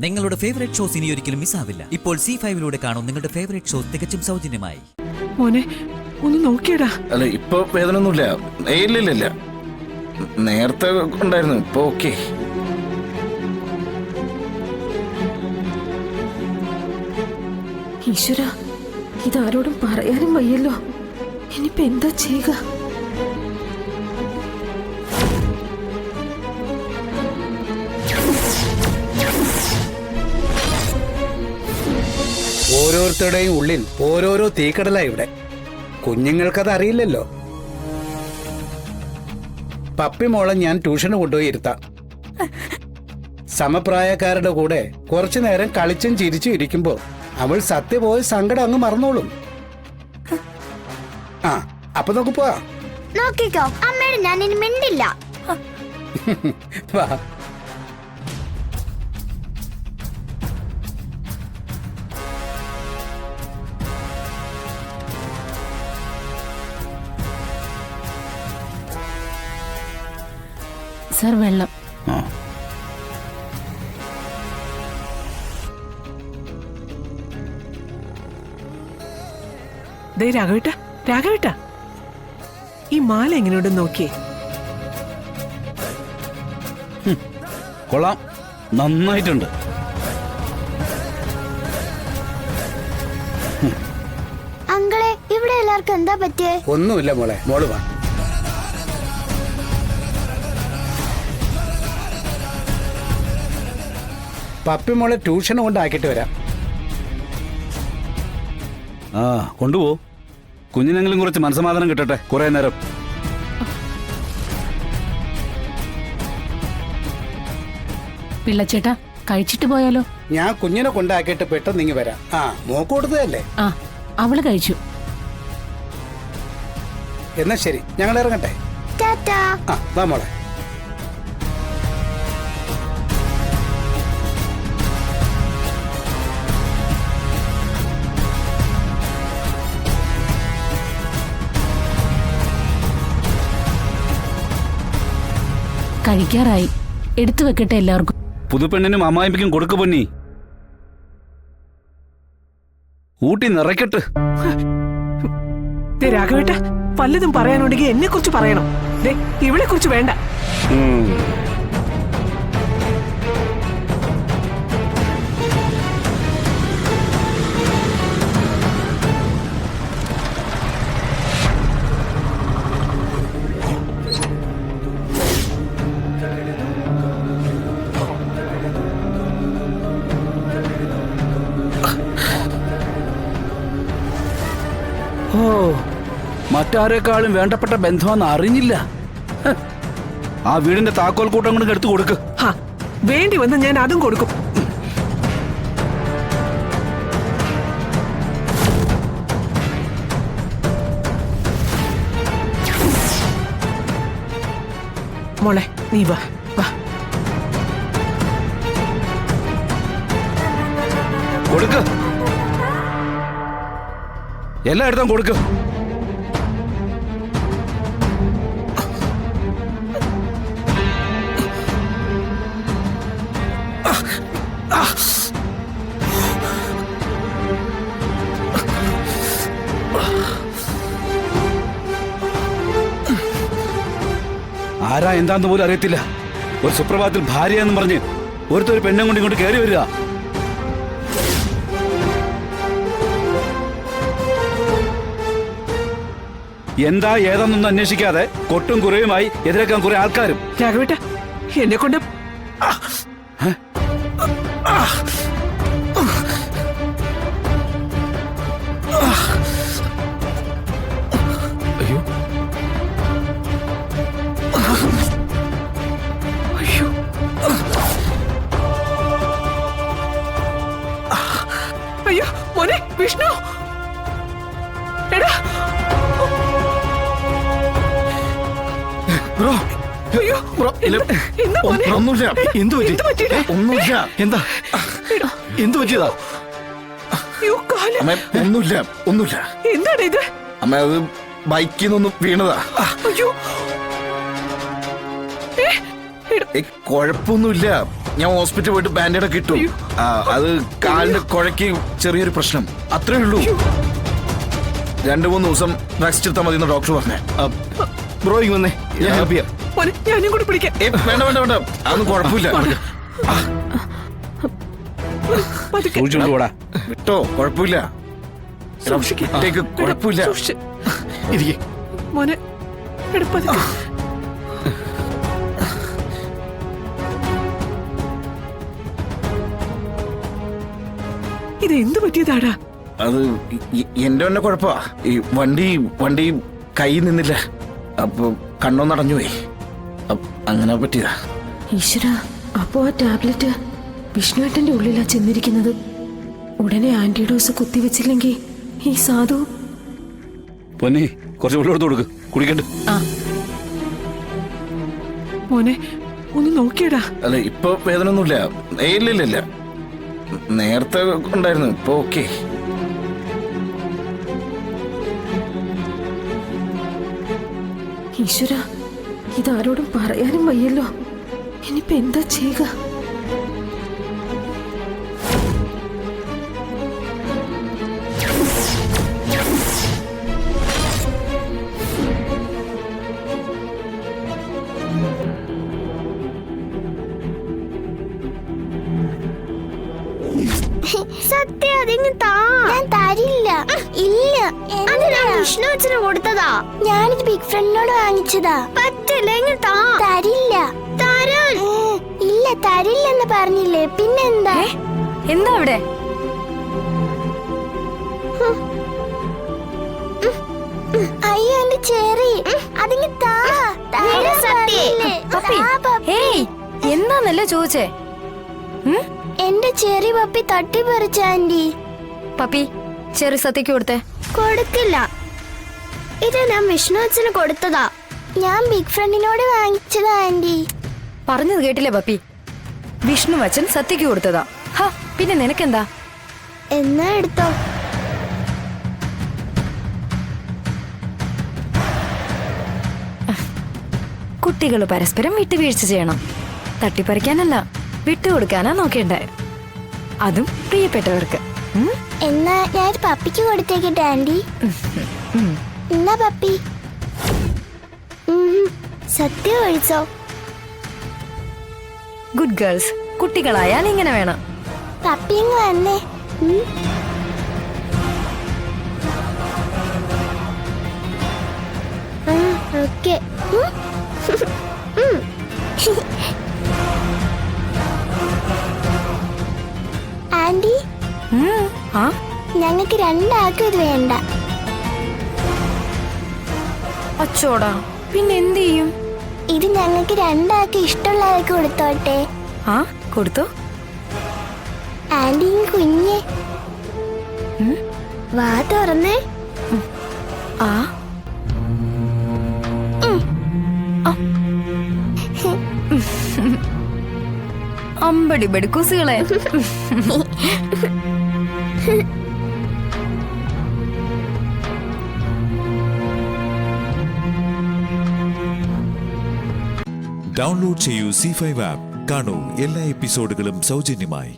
നിങ്ങളുടെ favourite shows ഇനി ഒരിക്കലും മിസ്സാവില്ല. ഇപ്പോൾ C5 കാണും നിങ്ങളുടെ ഫേവറേറ്റ് ഷോസ് തികച്ചും സൗജന്യമായി. മോനെ ഒന്ന് നോക്കിയടാ. അല്ല ഇപ്പൊ വേദന ഒന്നുമില്ല. ഇല്ല നേരത്തെ ഉണ്ടായിരുന്നു. ഇപ്പൊ ഓക്കെ. ഈശ്വര, ഇതാരോടും പറയാനും വയ്യല്ലോ. ഇനിയിപ്പോ എന്താ ചെയ്യുക? ഓരോരുത്തരുടെയും ഉള്ളിൽ ഓരോരോ തീക്കടല ഇവിടെ. കുഞ്ഞുങ്ങൾക്കത് അറിയില്ലല്ലോ. പപ്പി മോളെ ഞാൻ ട്യൂഷന് കൊണ്ടുപോയി ഇരുത്താം. സമപ്രായക്കാരുടെ കൂടെ കുറച്ചു നേരം കളിച്ചും ചിരിച്ചും ഇരിക്കുമ്പോ അവൾ സത്യപോയ സങ്കടം അങ്ങ് മറന്നോളും. ആ അപ്പൊ നമുക്ക് പോവാ. നോക്കിക്കോ അമ്മയുടെ ഞാൻ ഇനി മിണ്ടില്ല. വാ. സർ, വെള്ളം. ദേ രാഘവേട്ട, ഈ മാല എങ്ങനെയുണ്ടെന്ന് നോക്കിയേ. കൊള്ളാം, നന്നായിട്ടുണ്ട്. അങ്കിളെ, ഇവിടെ എല്ലാവർക്കും എന്താ പറ്റിയേ? ഒന്നുമില്ല മോളെ, മോള് വാ. പപ്പി മോളെ ട്യൂഷൻ കൊണ്ടാക്കിട്ട് വരാം. ആ കൊണ്ടുപോ. കുഞ്ഞിനെങ്കിലും കുറച്ച് മനസ്സമാധാനം കിട്ടട്ടെ കുറെ നേരം. പിള്ളച്ചേട്ടാ, കഴിച്ചിട്ട് പോയാലോ? ഞാൻ കുഞ്ഞിനെ കൊണ്ടാക്കിയിട്ട് പെട്ടെന്ന് ഇങ്ങ് വരാം. ആ മോക്ക് കൊടുത്തതല്ലേ? ആ, അവള് കഴിച്ചു. എന്നാ ശരി, ഞങ്ങൾ ഇറങ്ങട്ടെ. ടാറ്റാ. ആ വാ മോളെ. കഴിക്കാറായി, എടുത്തു വെക്കട്ടെ എല്ലാവർക്കും. പുതുപ്പെണ്ണിനും അമ്മായിപ്പിക്കും കൊടുക്കു പൊന്നി. ഊട്ടി നിറയ്ക്കട്ട്. രാഘവേട്ട, വല്ലതും പറയാനുണ്ടെങ്കിൽ എന്നെ കുറിച്ച് പറയണം. ഇവളെ കുറിച്ച് വേണ്ട. ഓ, മറ്റാരെക്കാളും വേണ്ടപ്പെട്ട ബന്ധമെന്ന് അറിഞ്ഞില്ല. ആ വീടിന്റെ താക്കോൽ കൂട്ടം കൊണ്ട് എടുത്തു കൊടുക്ക്. വേണ്ടി വന്ന് ഞാൻ അതും കൊടുക്കും. മോളെ നീ വാ. കൊടുക്ക്, എല്ലായിടത്തും കൊടുക്ക്. ആരാ എന്താന്ന് പോലും അറിയത്തില്ല. ഒരു സുപ്രഭാതത്തിൽ ഭാര്യയെന്ന് പറഞ്ഞ് ഒരുത്തൊരു പെണ്ണും കൊണ്ട് ഇങ്ങോട്ട് കയറി വരിക. എന്താ ഏതാന്നൊന്നും അന്വേഷിക്കാതെ കൊട്ടും കുറയുമായി എതിരേക്കാൻ കുറെ ആൾക്കാരും. രാഘവേട്ട, എന്നെ കൊണ്ട് അയ്യോ അയ്യോ, അയ്യോ മോനെ വിഷ്ണു, എടാ. ബ്രോ, അയ്യോ ബ്രോ, എന്താ മോനെ? ഒന്നുമില്ല. എന്ത് പറ്റി? ഒന്നുമില്ല. എന്താ എന്ത് പറ്റിയതാ? അയ്യോ, കാല്. അമ്മ ഒന്നുമില്ല. എന്താണ് ഇത്? അമ്മ അത് ബൈക്കിൽ നിന്നൊന്നും വീണതാ. അയ്യോ, കുഴപ്പമൊന്നുമില്ല. ഞാൻ ഹോസ്പിറ്റലിൽ പോയിട്ട് ബാൻഡേഡ് ഒക്കെ ഇട്ടു. അത് കാലിന്റെ കുഴയ്ക്ക് ചെറിയൊരു പ്രശ്നം, അത്രേ ഉള്ളൂ. 2-3 ദിവസം റെസ്റ്റ് എടുത്താൽ മതി എന്ന് ഡോക്ടർ പറഞ്ഞേ. ബ്രോ ഇങ്ങ് വന്നേ, ഞാൻ ഹെൽപ്പ് ചെയ്യാം. മോനെ ഞാനും കൂടി പിടിക്കാം. വേണ്ട വേണ്ട വേണ്ട, അതൊന്നും കുഴപ്പമില്ല. പതുക്കെ. സൂക്ഷിച്ചോണ്ട് പോടാ. വിട്ടോ, കുഴപ്പമില്ല. സൂക്ഷിക്ക്. വിട്ടേക്ക്, കുഴപ്പമില്ല. സൂക്ഷിച്ച്. ഇരിക്കെ. മോനെ എടാ പതുക്കെ. ഇത് എന്ത് പറ്റിയതാടാ? അത് എന്റെ തന്നെ കുഴപ്പമാ. ഈ വണ്ടി കൈ നിന്നില്ല, അപ്പൊ കണ്ണൊന്നടഞ്ഞു പോയി. അങ്ങനെ പറ്റിയതാ. ഈശ്വര, അപ്പോ ആ ടാബ്ലറ്റ് വിഷ്ണുവേട്ടന്റെ ഉള്ളിലാ ചെന്നിരിക്കുന്നത്. ഉടനെ ആന്റിഡോസ് കുത്തിവെച്ചില്ലെങ്കിൽ ഈ സാധു. പൊന്നി കുറച്ച് വെള്ളം എടുത്ത് കൊടുക്ക്, കുടിക്കണ്ട്. മോനെ ഒന്ന് നോക്കിയടാ. അല്ല, ഇപ്പൊ വേദന ഒന്നുമില്ല. ഇല്ല, നേരത്തെ ഉണ്ടായിരുന്നു, ഇപ്പൊ ഓക്കെ. ഈശ്വര, ഇതാരോടും പറയാനും വയ്യല്ലോ. ഇനിയിപ്പോ എന്താ ചെയ്യുക? സത്യം അതിങ്ങ് താ. ഞാൻ തരില്ല. ഇല്ല, അത് ഞാൻ വിഷ്ണു അച്ഛന് കൊടുത്തതാ. ഞാനിത് ബിഗ് ഫ്രണ്ടിനോട് വാങ്ങിച്ചതാ. പറ്റില്ല, ഇങ്ങ് താ. തരില്ല. തരാൻ ഇല്ല, തരില്ലെന്ന് പറഞ്ഞില്ലേ, പിന്നെന്താ? എന്താ അവിടെ? അയ്യോ, എന്റെ ചെറി, അതിങ്ങ് താ. എന്താന്നല്ല ചോദിച്ചേ? എന്റെ ചെറി പപ്പി തട്ടിപ്പറിച്ച ആന്റി. പപ്പി ചെറിയ സത്യക്ക് കൊടുത്തേ. കൊടുക്കില്ല, ഇത് ഞാൻ വിഷ്ണു അച്ഛന് കൊടുത്തതാ. ഞാൻ ബിഗ് ഫ്രണ്ടിനോട് വാങ്ങിച്ചതാ ആന്റി. പറഞ്ഞത് കേട്ടില്ലേ പപ്പി? വിഷ്ണു അച്ഛൻ സത്യക്ക് കൊടുത്തതാ. ഹാ, പിന്നെ നിനക്കെന്താ? എന്നാ എടുത്തോ. കുട്ടികൾ പരസ്പരം വിട്ടുവീഴ്ച ചെയ്യണം. തട്ടിപ്പറിക്കാനല്ല, വിട്ടുകൊടുക്കാനാ നോക്കേണ്ടേ. അതും പ്രിയപ്പെട്ടവർക്ക്. എന്നാ ഞാൻ പപ്പിക്ക് കൊടുത്തേക്കട്ടെ ആന്റി. എന്നാ പപ്പി. സത്യം ഒഴിച്ചോ. Good girls. കുട്ടികളായാൽ ഇങ്ങനെ വേണം. പപ്പി ഇങ്ങ് വന്നേ. ഓക്കെ. ആന്റി, ഞങ്ങൾക്ക് 2 ആൾക്കും ഇത് വേണ്ട. അച്ചോടാ, പിന്നെ എന്ത് ചെയ്യും? ഇത് ഞങ്ങൾക്ക് 2 ആൾക്ക് ഇഷ്ടമുള്ളവർക്ക് കൊടുത്തോട്ടെ. ആ, കൊടുത്തോ. ആന്റി കുഞ്ഞെ വാ തുറന്നേ. ആ അമ്പടി ബെടുക്കൂസുകളെ. ഡൗൺലോഡ് ചെയ്യൂ C5 ആപ്പ്. കാണൂ എല്ലാ എപ്പിസോഡുകളും സൗജന്യമായി.